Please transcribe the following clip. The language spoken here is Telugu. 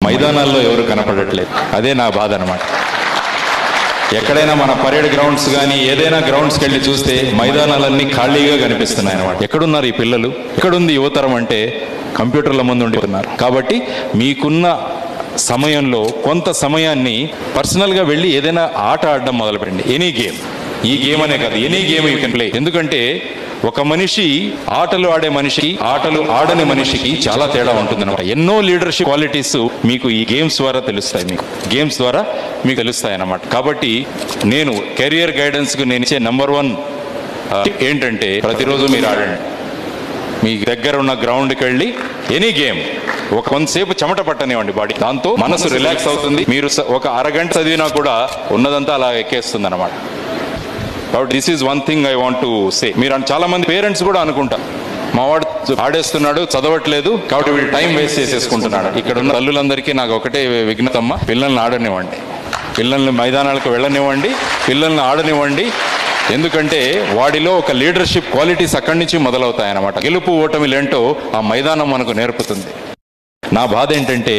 మైదానాల్లో ఎవరు కనపడట్లేదు. అదే నా బాధ అనమాట. ఎక్కడైనా మన పరేడ్ గ్రౌండ్స్ కానీ ఏదైనా గ్రౌండ్స్కి వెళ్ళి చూస్తే మైదానాలన్నీ ఖాళీగా కనిపిస్తున్నాయి అనమాట. ఎక్కడున్నారు ఈ పిల్లలు? ఎక్కడుంది యువతరం అంటే కంప్యూటర్ల ముందు ఉంటున్నారు. కాబట్టి మీకున్న సమయంలో కొంత సమయాన్ని పర్సనల్గా వెళ్ళి ఏదైనా ఆట ఆడడం మొదలుపెట్టండి. ఎనీ గేమ్, ఈ గేమ్ అనే కాదు, any game you can play. ఎందుకంటే ఒక మనిషి ఆటలు ఆడే మనిషికి ఆటలు ఆడని మనిషికి చాలా తేడా ఉంటుందన్నమాట. ఎన్నో లీడర్షిప్ క్వాలిటీస్ మీకు ఈ గేమ్స్ ద్వారా తెలుస్తాయి, గేమ్స్ ద్వారా మీకు తెలుస్తాయి అన్నమాట. కాబట్టి నేను కెరియర్ గైడెన్స్కు నేను ఇచ్చే నెంబర్ 1 ఏంటంటే ప్రతిరోజు మీరు ఆడండి. మీ దగ్గర ఉన్న గ్రౌండ్కి వెళ్ళి ఎనీ గేమ్ కొంతసేపు చెమట పట్టనివ్వండి బాడీ. దాంతో మనసు రిలాక్స్ అవుతుంది. మీరు ఒక అరగంట చదివినా కూడా ఉన్నదంతా అలా ఎక్కేస్తుంది అనమాట. కాబట్టి this is one thing I want to say. మీరు చాలా మంది పేరెంట్స్ కూడా అనుకుంటారు, మావాడు ఆడేస్తున్నాడు, చదవట్లేదు, కాబట్టి వీడు టైం వేస్ట్ చేసేసుకుంటున్నాడు. ఇక్కడ ఉన్న తల్లులందరికీ నాకు ఒకటే విజ్ఞతమ్మ, పిల్లల్ని ఆడనివ్వండి, పిల్లల్ని మైదానాలకు వెళ్ళనివ్వండి, పిల్లల్ని ఆడనివ్వండి. ఎందుకంటే వాడిలో ఒక లీడర్షిప్ క్వాలిటీస్ అక్కడి నుంచి మొదలవుతాయన్నమాట. గెలుపు ఓటమిలేంటో ఆ మైదానం మనకు నేర్పుతుంది. నా బాధ ఏంటంటే